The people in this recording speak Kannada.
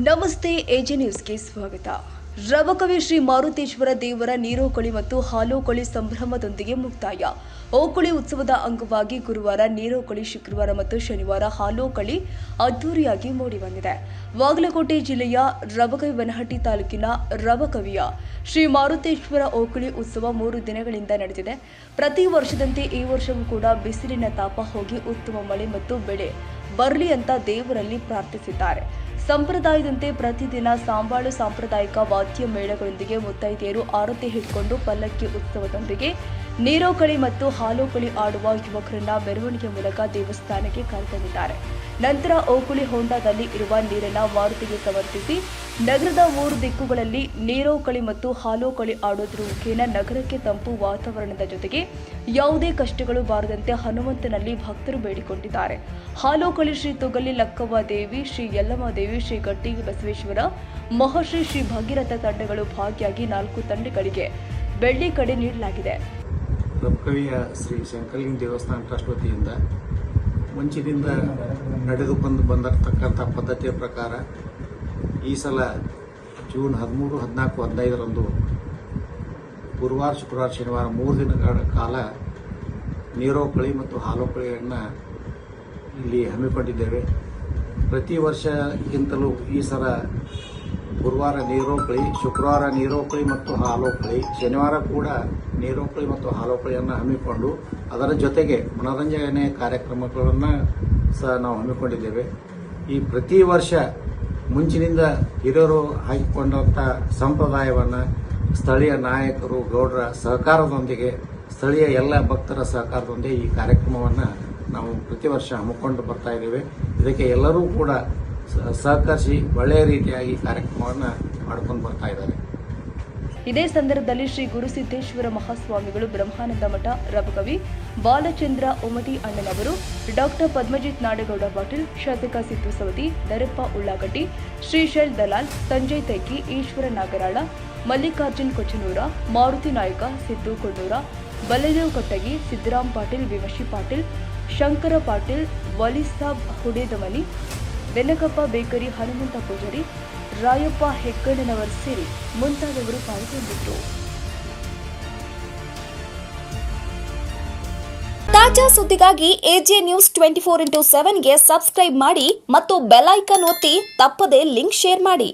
ನಮಸ್ತೆ ಎಜೆ ನ್ಯೂಸ್ಗೆ ಸ್ವಾಗತ. ರವಕವಿ ಶ್ರೀ ಮಾರುತೇಶ್ವರ ದೇವರ ನೀರೋಕಳಿ ಮತ್ತು ಹಾಲೋಕಳಿ ಸಂಭ್ರಮದೊಂದಿಗೆ ಮುಕ್ತಾಯ. ಓಕಳಿ ಉತ್ಸವದ ಅಂಗವಾಗಿ ಗುರುವಾರ ನೀರೋಕಳಿ, ಶುಕ್ರವಾರ ಮತ್ತು ಶನಿವಾರ ಹಾಲೋಕಳಿ ಅದ್ದೂರಿಯಾಗಿ ಮೂಡಿಬಂದಿದೆ. ಬಾಗಲಕೋಟೆ ಜಿಲ್ಲೆಯ ರವಕವಿಬನಹಟ್ಟಿ ತಾಲೂಕಿನ ರವಕವಿಯ ಶ್ರೀ ಮಾರುತೇಶ್ವರ ಓಕಳಿ ಉತ್ಸವ 3 ದಿನಗಳಿಂದ ನಡೆದಿದೆ. ಪ್ರತಿ ವರ್ಷದಂತೆ ಈ ವರ್ಷವೂ ಕೂಡ ಬಿಸಿಲಿನ ತಾಪ ಹೋಗಿ ಉತ್ತಮ ಮಳೆ ಮತ್ತು ಬೆಳೆ ಬರಲಿ ಅಂತ ದೇವರಲ್ಲಿ ಪ್ರಾರ್ಥಿಸಿದ್ದಾರೆ. ಸಂಪ್ರದಾಯದಂತೆ ಪ್ರತಿದಿನ ಸಾಂಬಾಳು ಸಾಂಪ್ರದಾಯಿಕ ವಾದ್ಯ ಮೇಳಗಳೊಂದಿಗೆ ಮುತ್ತೈದೆಯರು ಆರತಿ ಹಿಡ್ಕೊಂಡು ಪಲ್ಲಕ್ಕಿ ಉತ್ಸವದೊಂದಿಗೆ ನೀರೋಕಳಿ ಮತ್ತು ಹಾಲೋಕಳಿ ಆಡುವ ಯುವಕರನ್ನ ಮೆರವಣಿಗೆ ಮೂಲಕ ದೇವಸ್ಥಾನಕ್ಕೆ ಕರೆತಂದಿದ್ದಾರೆ. ನಂತರ ಓಕಳಿ ಹೊಂಡದಲ್ಲಿ ಇರುವ ನೀರನ್ನು ಮಾರುತಿಗೆ ಸಮರ್ಪಿಸಿ ನಗರದ 3 ದಿಕ್ಕುಗಳಲ್ಲಿ ನೀರೋಕಳಿ ಮತ್ತು ಹಾಲೋಕಳಿ ಆಡೋದ್ರ ಮುಖೇನ ನಗರಕ್ಕೆ ತಂಪು ವಾತಾವರಣದ ಜೊತೆಗೆ ಯಾವುದೇ ಕಷ್ಟಗಳು ಬಾರದಂತೆ ಹನುಮಂತನಲ್ಲಿ ಭಕ್ತರು ಬೇಡಿಕೊಂಡಿದ್ದಾರೆ. ಹಾಲೋಕಳಿ ಶ್ರೀ ತೊಗಲಿ ಲಕ್ಕವ್ವ ದೇವಿ, ಶ್ರೀ ಯಲ್ಲಮ್ಮ ದೇವಿ, ಶ್ರೀ ಗಟ್ಟಿ ಬಸವೇಶ್ವರ, ಮಹರ್ಷಿ ಶ್ರೀ ಭಾಗೀರಥ ತಂಡಗಳು ಭಾಗಿಯಾಗಿ 4 ತಂಡಗಳಿಗೆ ಬೆಳ್ಳಿ ಕಡೆ ನೀಡಲಾಗಿದೆ. ರವಕವಿಯ ಶ್ರೀ ಶಂಕರಲಿಂಗ ದೇವಸ್ಥಾನ ಟ್ರಸ್ಟ್ ವತಿಯಿಂದ ಮುಂಚಿನಿಂದ ನಡೆದುಕೊಂಡು ಬಂದಿರತಕ್ಕಂಥ ಪದ್ಧತಿಯ ಪ್ರಕಾರ ಈ ಸಲ ಜೂನ್ 13, 14, 15ರಂದು ಗುರುವಾರ, ಶುಕ್ರವಾರ, ಶನಿವಾರ 3 ದಿನಗಳ ಕಾಲ ನೀರೋಕಳಿ ಮತ್ತು ಹಾಲೋಕಳಿಯನ್ನು ಇಲ್ಲಿ ಹಮ್ಮಿಕೊಂಡಿದ್ದೇವೆ. ಪ್ರತಿ ವರ್ಷಕ್ಕಿಂತಲೂ ಈ ಸಲ ಗುರುವಾರ ನೀರೋಕಳಿ, ಶುಕ್ರವಾರ ನೀರೋಕಳಿ ಮತ್ತು ಹಾಲೋಕಳಿ, ಶನಿವಾರ ಕೂಡ ನೀರೋಕಳಿ ಮತ್ತು ಹಾಲೋಕಳಿಯನ್ನು ಹಮ್ಮಿಕೊಂಡು ಅದರ ಜೊತೆಗೆ ಮನೋರಂಜನೆ ಕಾರ್ಯಕ್ರಮಗಳನ್ನು ಸಹ ನಾವು ಹಮ್ಮಿಕೊಂಡಿದ್ದೇವೆ. ಈ ಪ್ರತಿ ವರ್ಷ ಮುಂಚಿನಿಂದ ಹಿರಿಯರು ಹಾಕಿಕೊಂಡಂಥ ಸಂಪ್ರದಾಯವನ್ನು ಸ್ಥಳೀಯ ನಾಯಕರು, ಗೌಡರ ಸಹಕಾರದೊಂದಿಗೆ, ಸ್ಥಳೀಯ ಎಲ್ಲ ಭಕ್ತರ ಸಹಕಾರದೊಂದಿಗೆ ಈ ಕಾರ್ಯಕ್ರಮವನ್ನು ನಾವು ಪ್ರತಿ ವರ್ಷ ಹಮ್ಮಿಕೊಂಡು ಬರ್ತಾ ಇದ್ದೇವೆ. ಇದಕ್ಕೆ ಎಲ್ಲರೂ ಕೂಡ ಸಹಕರಿಸಿ ಒಳ್ಳೆಯ ರೀತಿಯಾಗಿ ಕಾರ್ಯಕ್ರಮವನ್ನು ಮಾಡಿಕೊಂಡು ಬರ್ತಾ ಇದ್ದಾರೆ. ಇದೇ ಸಂದರ್ಭದಲ್ಲಿ ಶ್ರೀ ಗುರುಸಿದ್ದೇಶ್ವರ ಮಹಾಸ್ವಾಮಿಗಳು, ಬ್ರಹ್ಮಾನಂದ ಮಠ, ರವಕವಿ ಬಾಲಚಂದ್ರ ಉಮಟಿ ಅಣ್ಣನವರು, ಡಾಕ್ಟರ್ ಪದ್ಮಜಿತ್ ನಾಡಗೌಡ ಪಾಟೀಲ್, ಶಾಸಕ ಸಿದ್ದು ಸವದಿ, ದರಪ್ಪ ಉಳ್ಳಾಗಡ್ಡಿ, ಶ್ರೀಶೈಲ್ ದಲಾಲ್, ಸಂಜಯ್ ತೈಕಿ, ಈಶ್ವರ ನಾಗರಾಳ, ಮಲ್ಲಿಕಾರ್ಜುನ್ ಕೊಚನೂರ, ಮಾರುತಿ ನಾಯಕ, ಸಿದ್ದು ಕೊಣ್ಣೂರ, ಬಲ್ಲದೇವ್ ಕಟ್ಟಗಿ, ಸಿದ್ದರಾಮ್ ಪಾಟೀಲ್, ವಿಮಶಿ ಪಾಟೀಲ್, ಶಂಕರ ಪಾಟೀಲ್, ವಲಿಸಾಬ್ ಹುಡೇದಮನಿ, ಬೆನಕಪ್ಪ ಬೇಕರಿ, ಹನುಮಂತ ಪೂಜಾರಿ, ರಾಯಪ್ಪ ಹೆಗ್ಗಣ್ಣನವರ್ ಸೇರಿ ಮುಂತಾದವರು ಪಾಲ್ಗೊಂಡಿದ್ದರು. ತಾಜಾ ಸುದ್ದಿಗಾಗಿ ಎಜೆ ನ್ಯೂಸ್ 24x7ಗೆ ಸಬ್ಸ್ಕ್ರೈಬ್ ಮಾಡಿ ಮತ್ತು ಬೆಲ್ ಐಕಾನ್ ಒತ್ತಿ ತಪ್ಪದೇ ಲಿಂಕ್ ಶೇರ್ ಮಾಡಿ.